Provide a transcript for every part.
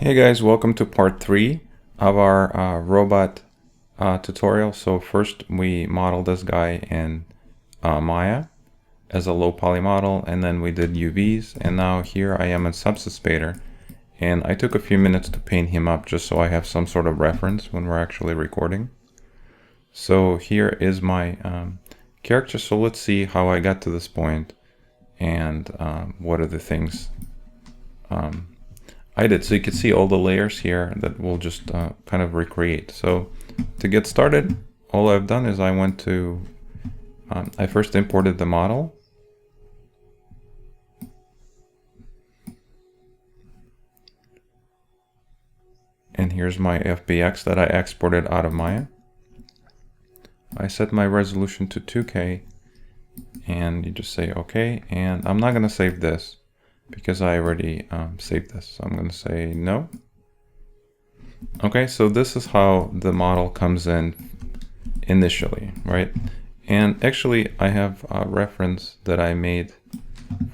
Hey guys, welcome to part 3 of our robot tutorial. So first we modeled this guy in Maya as a low poly model, and then we did UVs, and now here I am in Subsyspader, and I took a few minutes to paint him up just so I have some sort of reference when we're actually recording. So here is my character. So let's see how I got to this point and what are the things I did. So you can see all the layers here that we'll just kind of recreate. So to get started, all I've done is I went to, I first imported the model. And here's my FBX that I exported out of Maya. I set my resolution to 2K, and you just say okay. And I'm not going to save this because I already saved this. So I'm going to say no. Okay, so this is how the model comes in initially, right? And actually I have a reference that I made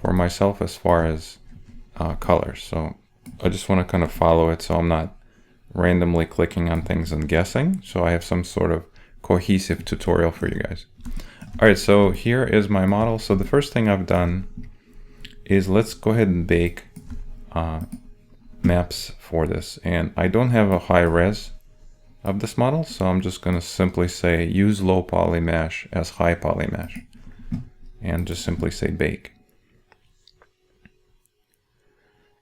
for myself as far as colors. So I just want to kind of follow it so I'm not randomly clicking on things and guessing. So I have some sort of cohesive tutorial for you guys. All right, so here is my model. So the first thing I've done is let's go ahead and bake maps for this. And I don't have a high res of this model, so I'm just going to simply say use low poly mesh as high poly mesh and just simply say bake.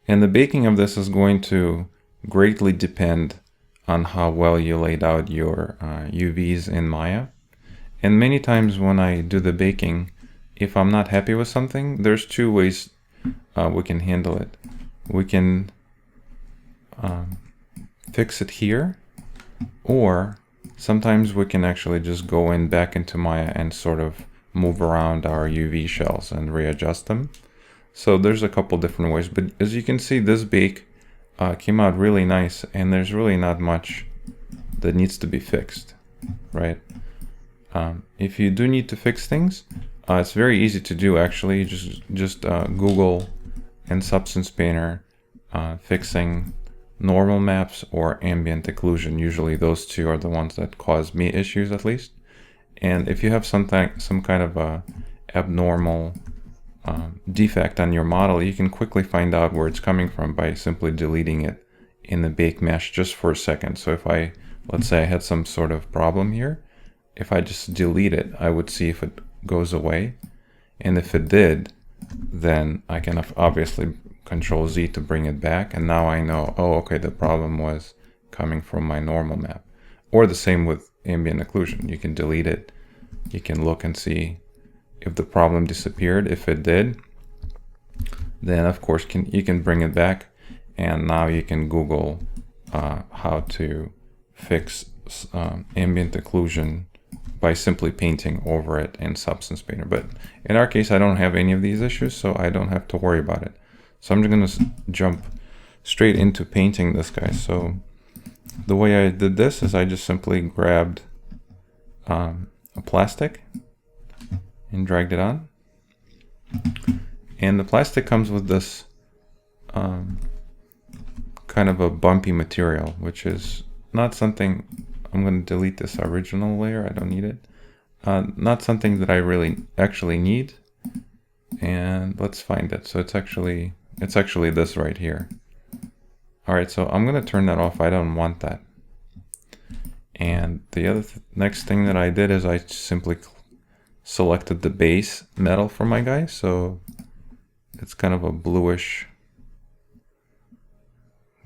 And the baking of this is going to greatly depend on how well you laid out your UVs in Maya. And many times when I do the baking, if I'm not happy with something, there's two ways we can handle it. We can fix it here, or sometimes we can actually just go in back into Maya and sort of move around our UV shells and readjust them. So there's a couple different ways, but as you can see, this bake came out really nice, and there's really not much that needs to be fixed, right? If you do need to fix things, it's very easy to do actually. Just Google in Substance Painter fixing normal maps or ambient occlusion. Usually those two are the ones that cause me issues, at least. And if you have some kind of a abnormal defect on your model, you can quickly find out where it's coming from by simply deleting it in the bake mesh just for a second. So if let's say I had some sort of problem here, if I just delete it, I would see if it goes away. And if it did, then I can obviously Control Z to bring it back, and now I know, oh, okay, the problem was coming from my normal map. Or the same with ambient occlusion. You can delete it, you can look and see if the problem disappeared. If it did, then of course you can bring it back, and now you can Google how to fix ambient occlusion by simply painting over it in Substance Painter. But in our case, I don't have any of these issues, so I don't have to worry about it. So I'm just going to jump straight into painting this guy. So the way I did this is I just simply grabbed a plastic and dragged it on. And the plastic comes with this kind of a bumpy material, which is not something. I'm going to delete this original layer. I don't need it. Not something that I really actually need. And let's find it. So it's actually this right here. All right, so I'm going to turn that off. I don't want that. And the other next thing that I did is I simply selected the base metal for my guy. So it's kind of a bluish,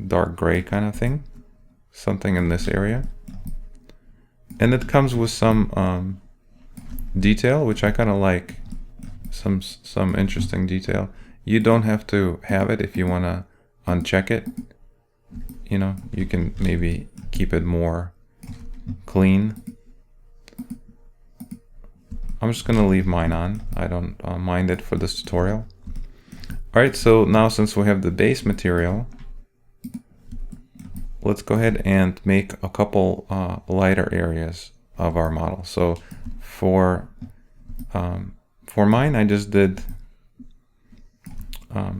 dark gray kind of thing. Something in this area. And it comes with some detail, which I kind of like. Some interesting detail. You don't have to have it if you want to uncheck it. You know, you can maybe keep it more clean. I'm just going to leave mine on. I don't mind it for this tutorial. All right, so now since we have the base material, let's go ahead and make a couple lighter areas of our model. So for mine, I just did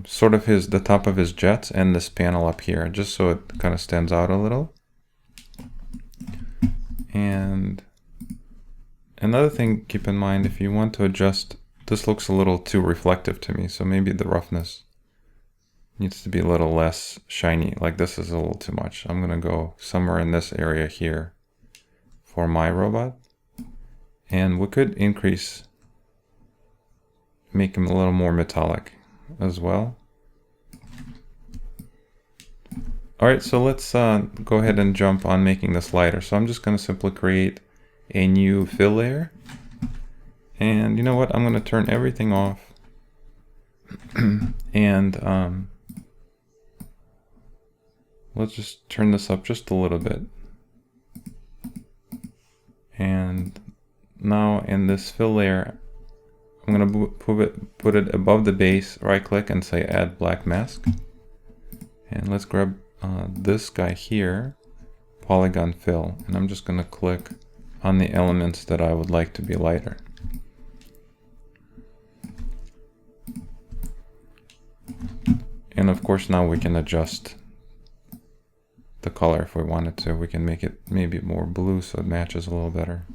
sort of the top of his jets and this panel up here, just so it kind of stands out a little. And another thing, keep in mind, if you want to adjust, this looks a little too reflective to me, so maybe the roughness needs to be a little less shiny. Like this is a little too much. I'm gonna go somewhere in this area here for my robot. And we could make him a little more metallic as well. Alright, so let's go ahead and jump on making this lighter. So I'm just gonna simply create a new fill layer. And you know what? I'm gonna turn everything off. And let's just turn this up just a little bit. And now in this fill layer, I'm gonna put it above the base, right click and say add black mask. And let's grab this guy here, polygon fill, and I'm just gonna click on the elements that I would like to be lighter. And of course now we can adjust the color if we wanted to. We can make it maybe more blue so it matches a little better.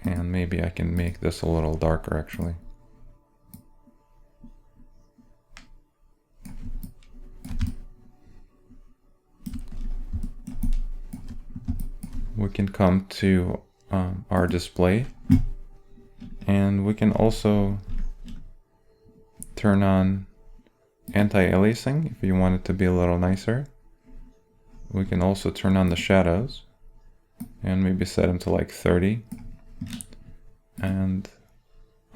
And maybe I can make this a little darker actually. We can come to our display, and we can also turn on anti-aliasing if you want it to be a little nicer. We can also turn on the shadows and maybe set them to like 30. And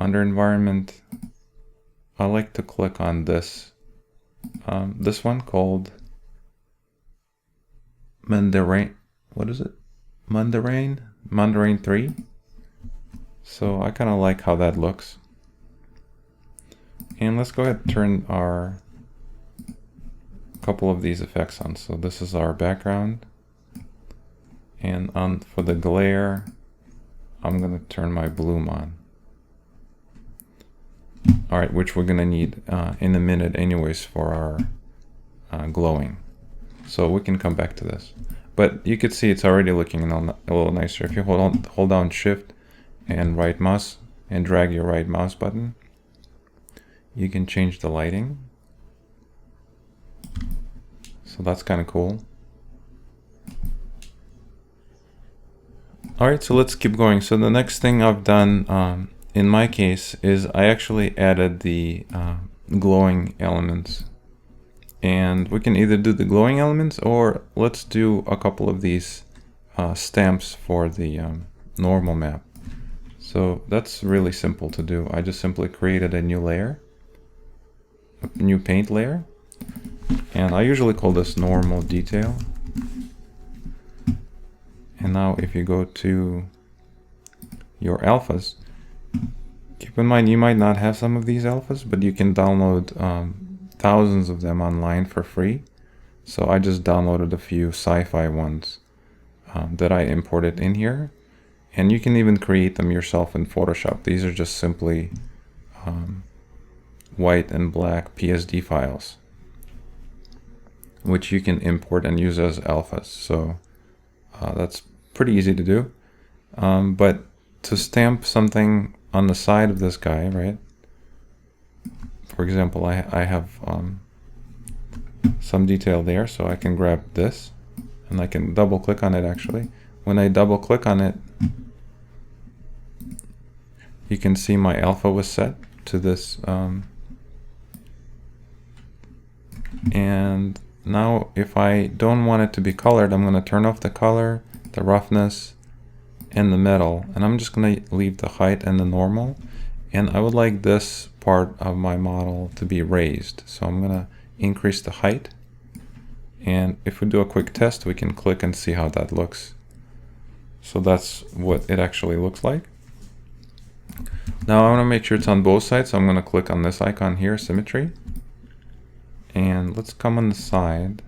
under environment, I like to click on this one called Mandarin. What is it? Mandarin 3. So I kind of like how that looks. And let's go ahead and turn our couple of these effects on. So this is our background, and for the glare, I'm going to turn my bloom on. All right, which we're going to need in a minute anyways for our glowing. So we can come back to this. But you could see it's already looking a little nicer. If you hold down Shift and right mouse and drag your right mouse button, you can change the lighting. So that's kind of cool. Alright, so let's keep going. So the next thing I've done in my case is I actually added the glowing elements. And we can either do the glowing elements, or let's do a couple of these stamps for the normal map. So that's really simple to do. I just simply created a new layer, a new paint layer, and I usually call this normal detail. And now if you go to your alphas, keep in mind you might not have some of these alphas, but you can download thousands of them online for free. So I just downloaded a few sci-fi ones that I imported in here. And you can even create them yourself in Photoshop. These are just simply white and black PSD files, which you can import and use as alphas. So that's pretty easy to do. But to stamp something on the side of this guy, right? For example, I have some detail there, so I can grab this and I can double click on it actually. When I double click on it, you can see my alpha was set to this. And now if I don't want it to be colored, I'm going to turn off the color, the roughness, and the metal. And I'm just going to leave the height and the normal. And I would like this part of my model to be raised. So I'm going to increase the height. And if we do a quick test, we can click and see how that looks. So that's what it actually looks like. Now I want to make sure it's on both sides. So I'm going to click on this icon here, symmetry. And let's come on the side.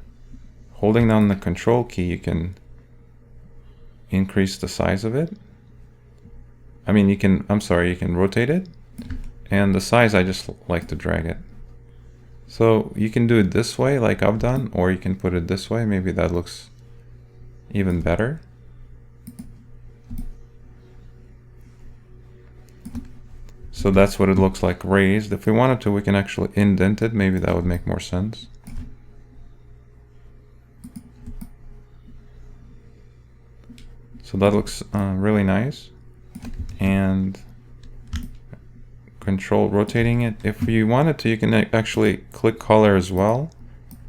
Holding down the control key, you can increase the size of it. I mean, you can, I'm sorry, you can rotate it. And the size, I just like to drag it. So you can do it this way like I've done, or you can put it this way. Maybe that looks even better. So that's what it looks like raised. If we wanted to, we can actually indent it. Maybe that would make more sense. So that looks really nice. And control rotating it. If you wanted to, you can actually click color as well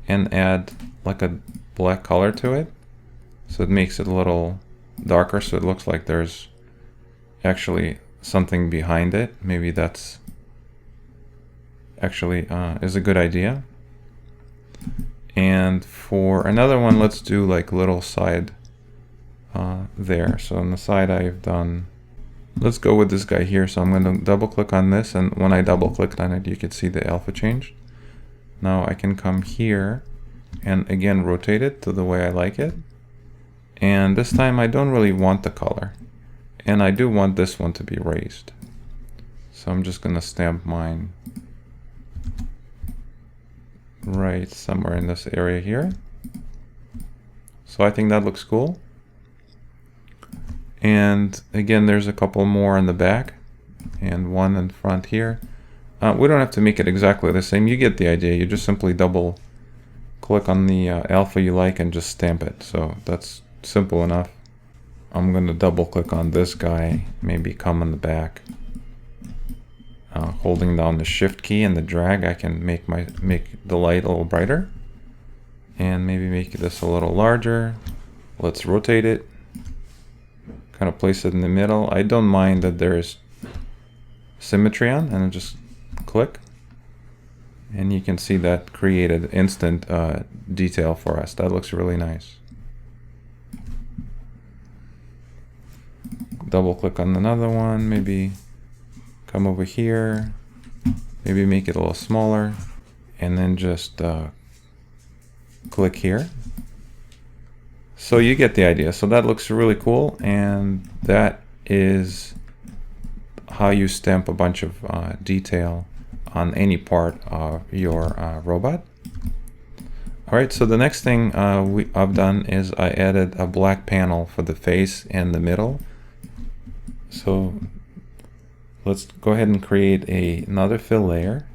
and add like a black color to it. So it makes it a little darker, so it looks like there's actually something behind it. Maybe that's actually is a good idea. And for another one, let's do like little side there. So on the side I've done, let's go with this guy here. So I'm going to double click on this, and when I double clicked on it, you can see the alpha changed. Now I can come here and again rotate it to the way I like it. And this time I don't really want the color. And I do want this one to be raised. So I'm just going to stamp mine right somewhere in this area here. So I think that looks cool. And again, there's a couple more in the back and one in front here. We don't have to make it exactly the same. You get the idea. You just simply double click on the alpha you like and just stamp it. So that's simple enough. I'm going to double click on this guy, maybe come in the back. Holding down the shift key and the drag, I can make the light a little brighter. And maybe make this a little larger. Let's rotate it. Kind of place it in the middle. I don't mind that there's symmetry on, and I'll just click. And you can see that created instant detail for us. That looks really nice. Double click on another one, maybe come over here, maybe make it a little smaller, and then just click here. So you get the idea. So that looks really cool, and that is how you stamp a bunch of detail on any part of your robot. All right, so the next thing I've done is I added a black panel for the face and the middle. So let's go ahead and create another fill layer.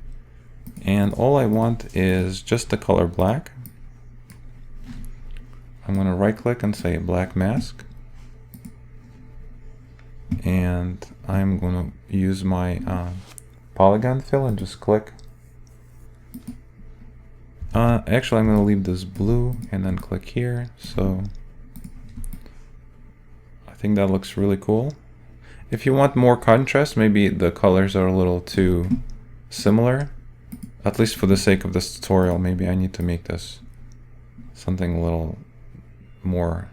And all I want is just the color black. I'm going to right click and say black mask. And I'm going to use my polygon fill and just click. Actually, I'm going to leave this blue and then click here. So I think that looks really cool. If you want more contrast, maybe the colors are a little too similar. At least for the sake of this tutorial, maybe I need to make this something a little more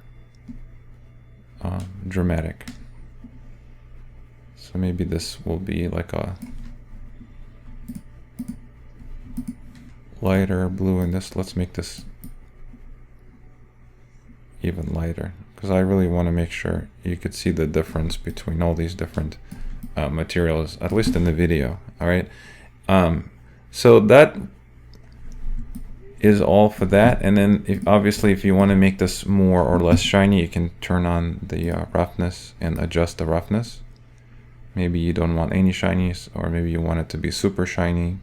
dramatic. So maybe this will be like a lighter blue, and this, let's make this even lighter, because I really want to make sure you could see the difference between all these different materials, at least in the video. All right, so that is all for that. And then obviously if you want to make this more or less shiny, you can turn on the roughness and adjust the roughness. Maybe you don't want any shinies, or maybe you want it to be super shiny.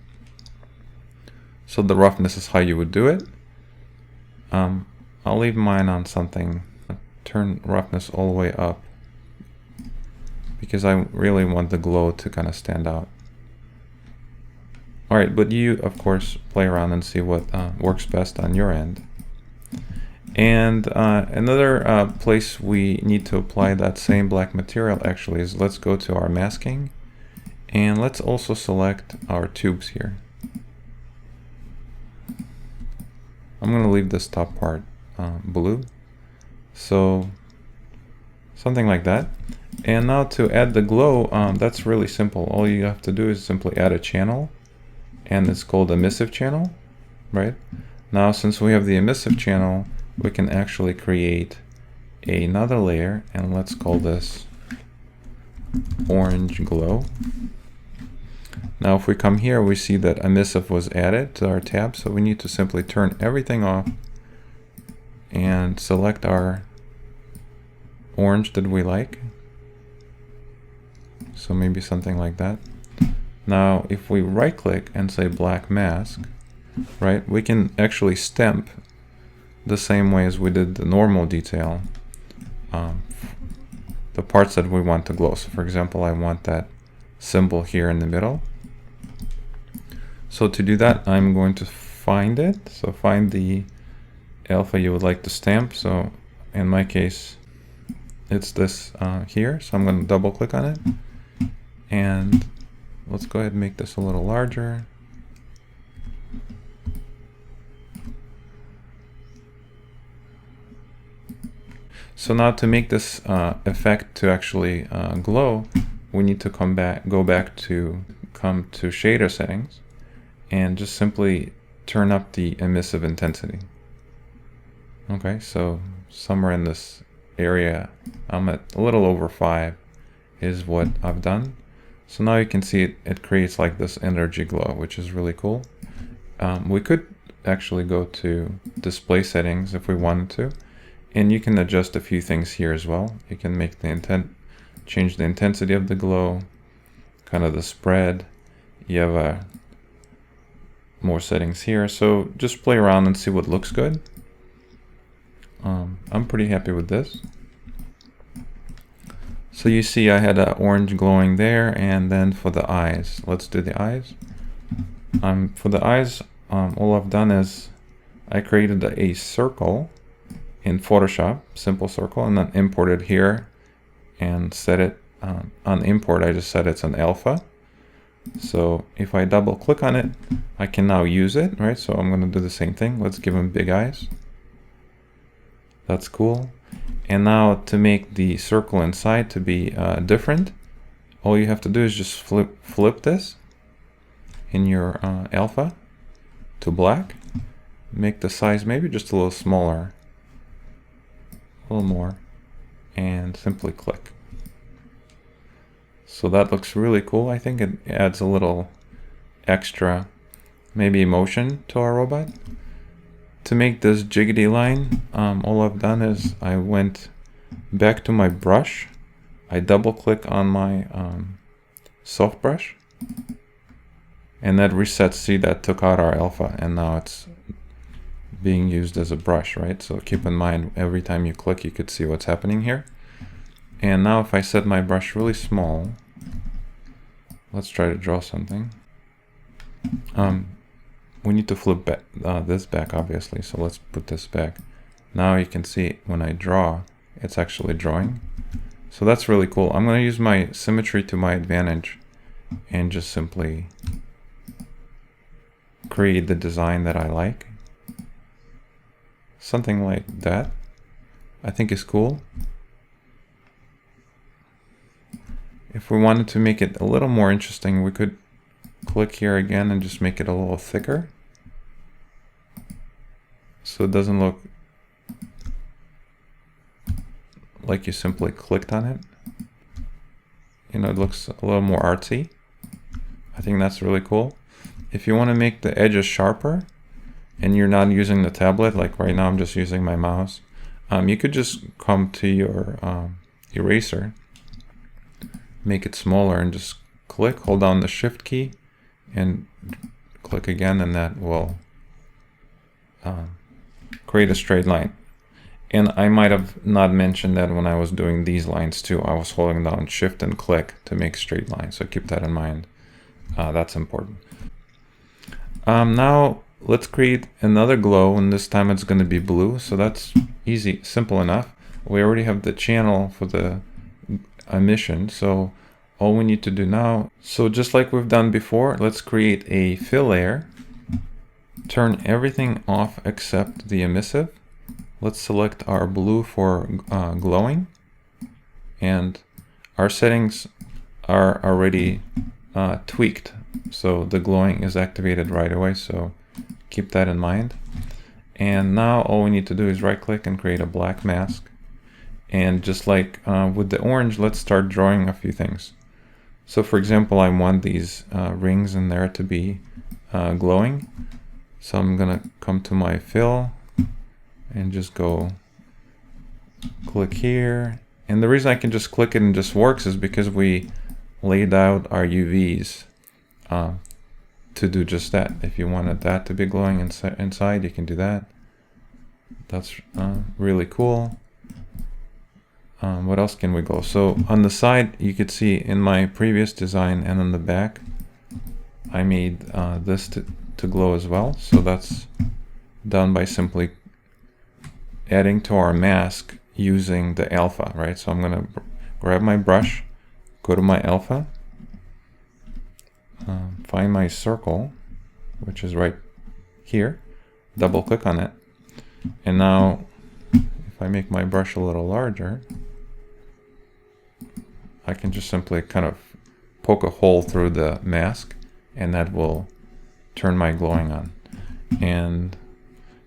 So the roughness is how you would do it. I'll leave mine on something, turn roughness all the way up, because I really want the glow to kind of stand out. All right, but you of course play around and see what works best on your end. And another place we need to apply that same black material actually is, let's go to our masking, and let's also select our tubes here. I'm going to leave this top part blue, so something like that. And now to add the glow, that's really simple. All you have to do is simply add a channel, and it's called emissive channel, right? Now since we have the emissive channel, we can actually create another layer, and let's call this orange glow. Now if we come here, we see that emissive was added to our tab, so we need to simply turn everything off and select our orange that we like. So maybe something like that. Now if we right click and say black mask, right, we can actually stamp the same way as we did the normal detail, the parts that we want to glow. So for example, I want that symbol here in the middle. So to do that, I'm going to find it. So find the alpha you would like to stamp. So in my case, it's this here. So I'm going to double click on it. And let's go ahead and make this a little larger. So now to make this effect to actually glow, we need to come to shader settings and just simply turn up the emissive intensity. Okay, so somewhere in this area, I'm at a little over 5 is what I've done. So now you can see it creates like this energy glow, which is really cool. We could actually go to display settings if we wanted to, and you can adjust a few things here as well. You can make the change the intensity of the glow, kind of the spread. You have more settings here, so just play around and see what looks good. I'm pretty happy with this. So you see I had an orange glowing there, and then for the eyes, let's do the eyes. For the eyes, all I've done is I created a circle in Photoshop, simple circle, and then imported here and set it on import. I just said it's an alpha. So if I double click on it, I can now use it, right? So I'm going to do the same thing. Let's give him big eyes. That's cool. And now to make the circle inside to be different, all you have to do is just flip this in your alpha to black. Make the size maybe just a little smaller, a little more, and simply click. So that looks really cool. I think it adds a little extra, maybe emotion to our robot. To make this jiggity line, all I've done is I went back to my brush. I double click on my soft brush, and that resets. See, that took out our alpha, and now it's being used as a brush, right? So keep in mind, every time you click, you could see what's happening here. And now if I set my brush really small, let's try to draw something. We need to flip back, this back, obviously, so let's put this back. Now you can see when I draw, it's actually drawing. So that's really cool. I'm going to use my symmetry to my advantage and just simply create the design that I like. Something like that, I think is cool. If we wanted to make it a little more interesting, we could click here again and just make it a little thicker, so it doesn't look like you simply clicked on it. You know, it looks a little more artsy. I think that's really cool. If you want to make the edges sharper and you're not using the tablet, like right now I'm just using my mouse, you could just come to your eraser, make it smaller, and just click, hold down the shift key and click again, and that will create a straight line. And I might have not mentioned that when I was doing these lines too. I was holding down shift and click to make straight lines, so keep that in mind. That's important. Now let's create another glow, and this time it's going to be blue. So that's easy, simple enough. We already have the channel for the emission, so all we need to do now, so just like we've done before, let's create a fill layer, turn everything off except the emissive. Let's select our blue for glowing, and our settings are already tweaked, so the glowing is activated right away, so keep that in mind. And now all we need to do is right click and create a black mask, And just like with the orange, let's start drawing a few things. So for example, I want these rings in there to be glowing. So I'm gonna come to my fill and just go click here. And the reason I can just click it and just works is because we laid out our UVs to do just that. If you wanted that to be glowing inside, you can do that. That's really cool. What else can we go? So on the side, you could see in my previous design and on the back, I made this to glow as well. So that's done by simply adding to our mask using the alpha, right? So I'm gonna grab my brush, go to my alpha, find my circle, which is right here, double click on it. And now if I make my brush a little larger, I can just simply kind of poke a hole through the mask and that will turn my glowing on. And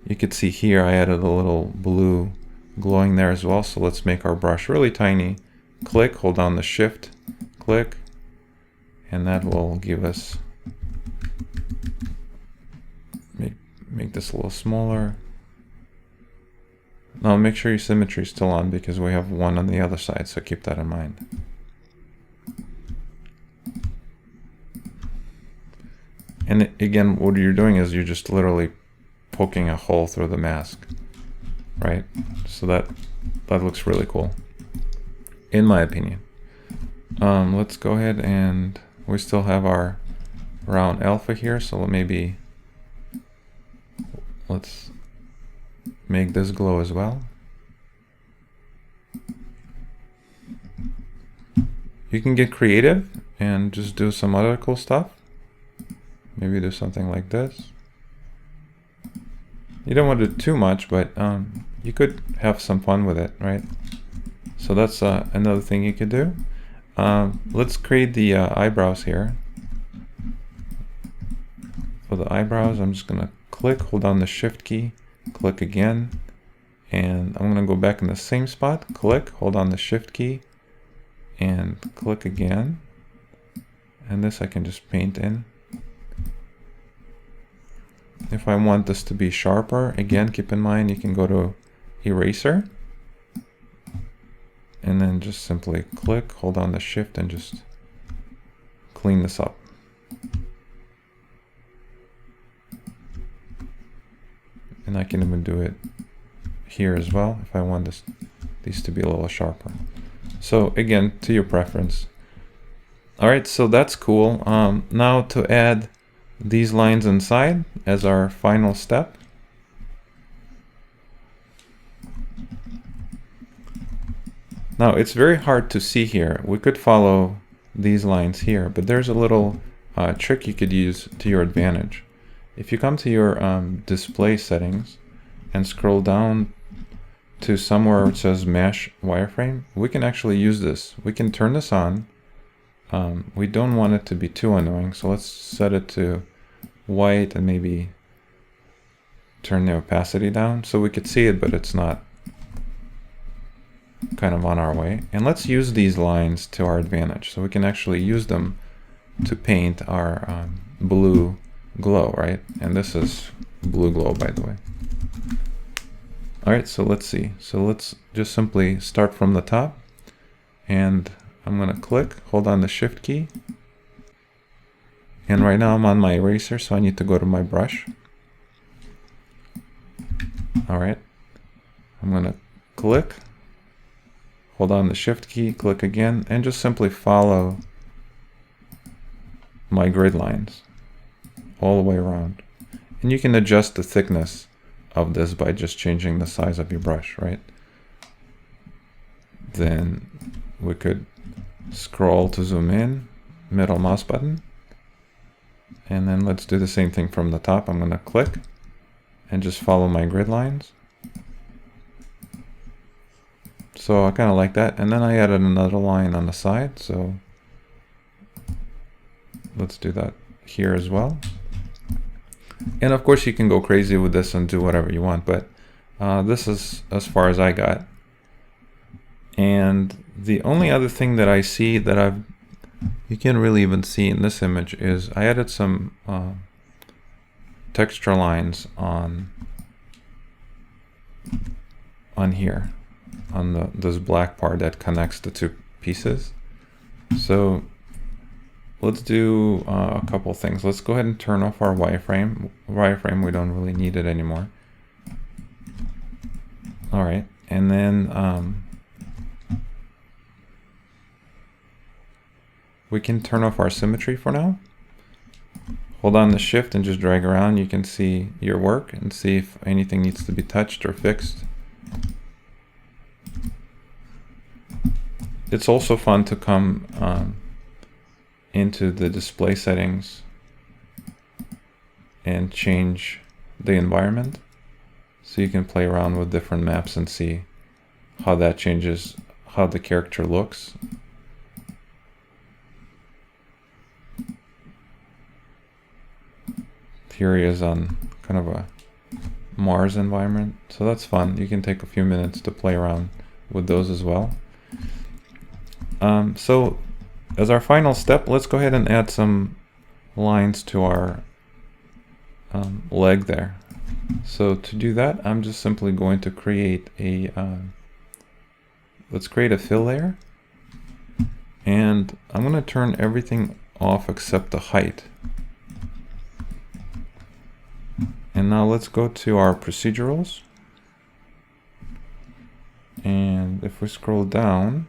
you could see here I added a little blue glowing there as well. So let's make our brush really tiny. Click, hold down the shift, click, and that will give us, make this a little smaller. Now make sure your symmetry is still on because we have one on the other side, so keep that in mind. And again, what you're doing is you're just literally poking a hole through the mask, right? So that looks really cool, in my opinion. Let's go ahead and we still have our round alpha here, so maybe let's make this glow as well. You can get creative and just do some other cool stuff. Maybe do something like this. You don't want to do too much, but you could have some fun with it, right? So that's another thing you could do. Let's create the eyebrows here. For the eyebrows, I'm just gonna click, hold down the shift key, click again, and I'm gonna go back in the same spot, click, hold on the shift key, and click again. And this I can just paint in. If I want this to be sharper, again, keep in mind you can go to eraser and then just simply click, hold on the shift and just clean this up. And I can even do it here as well if I want these to be a little sharper. So again, to your preference. All right, so that's cool. Now to add these lines inside as our final step. Now it's very hard to see here. We could follow these lines here, but there's a little trick you could use to your advantage. If you come to your display settings and scroll down to somewhere where it says Mesh Wireframe, we can actually use this. We can turn this on. We don't want it to be too annoying, so let's set it to white and maybe turn the opacity down so we could see it, but it's not kind of on our way. And let's use these lines to our advantage, so we can actually use them to paint our blue glow, right? And this is blue glow, by the way. All right, so let's see. So let's just simply start from the top, and I'm gonna click, hold on the shift key. And right now I'm on my eraser, so I need to go to my brush. All right, I'm gonna click, hold on the shift key, click again, and just simply follow my grid lines all the way around. And you can adjust the thickness of this by just changing the size of your brush, right? Then we could scroll to zoom in, middle mouse button. And then let's do the same thing from the top. I'm gonna click and just follow my grid lines. So I kind of like that. And then I added another line on the side. So let's do that here as well. And of course you can go crazy with this and do whatever you want, but this is as far as I got. And the only other thing that I see that you can't really even see in this image is I added some texture lines on here, on this black part that connects the two pieces. So let's do a couple things. Let's go ahead and turn off our wireframe. We don't really need it anymore. All right, and then we can turn off our symmetry for now. Hold on the shift and just drag around. You can see your work and see if anything needs to be touched or fixed. It's also fun to come into the display settings and change the environment. So you can play around with different maps and see how that changes how the character looks. Here he is on kind of a Mars environment, so that's fun. You can take a few minutes to play around with those as well. So as our final step, let's go ahead and add some lines to our leg there. So to do that, I'm just simply going to create a let's create a fill layer, and I'm going to turn everything off except the height. And now let's go to our procedurals, and if we scroll down,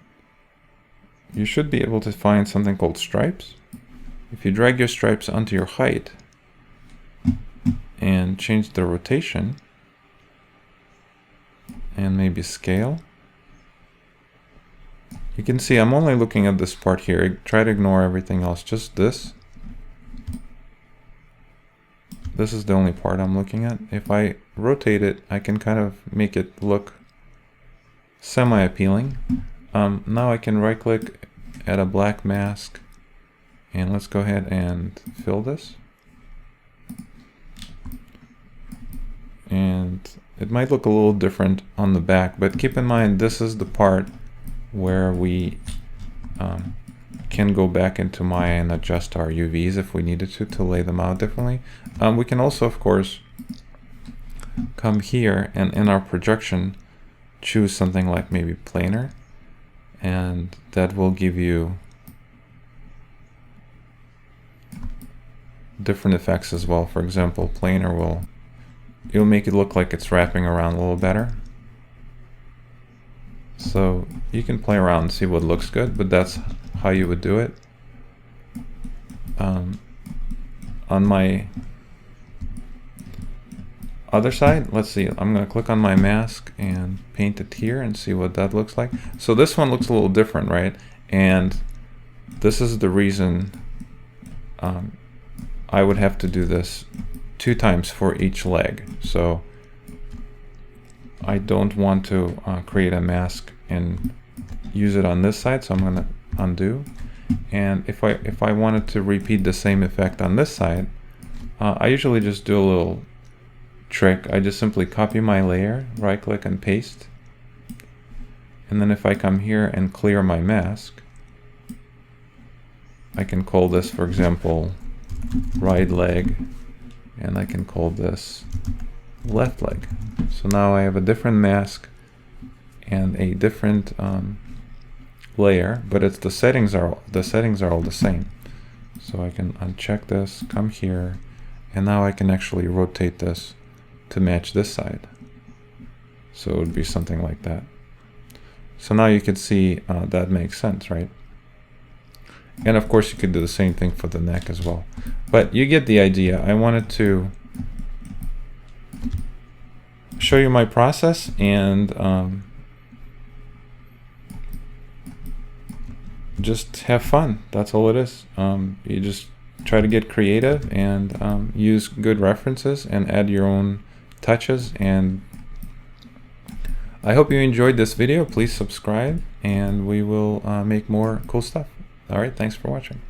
you should be able to find something called stripes. If you drag your stripes onto your height and change the rotation and maybe scale, you can see I'm only looking at this part here. Try to ignore everything else, just this. This is the only part I'm looking at. If I rotate it, I can kind of make it look semi-appealing. Now I can right click, add a black mask, and let's go ahead and fill this. And it might look a little different on the back, but keep in mind this is the part where we can go back into Maya and adjust our UVs if we needed to lay them out differently. We can also, of course, come here and in our projection choose something like maybe planar, and that will give you different effects as well. For example, planar it'll make it look like it's wrapping around a little better. So you can play around and see what looks good, but that's how you would do it. On my other side, let's see, I'm going to click on my mask and paint it here and see what that looks like. So this one looks a little different, right? And this is the reason I would have to do this 2 times for each leg. So I don't want to create a mask and use it on this side, so I'm going to undo. And if I wanted to repeat the same effect on this side, I usually just do a little trick. I just simply copy my layer, right click and paste, and then if I come here and clear my mask, I can call this, for example, right leg, and I can call this left leg. So now I have a different mask and a different layer, but it's the settings are all the same. So I can uncheck this, come here, and now I can actually rotate this to match this side. So it would be something like that. So now you can see that makes sense, right? And of course you could do the same thing for the neck as well. But you get the idea. I wanted to show you my process and just have fun. That's all it is. You just try to get creative and use good references and add your own touches. And I hope you enjoyed this video. Please subscribe and we will make more cool stuff. All right, thanks for watching.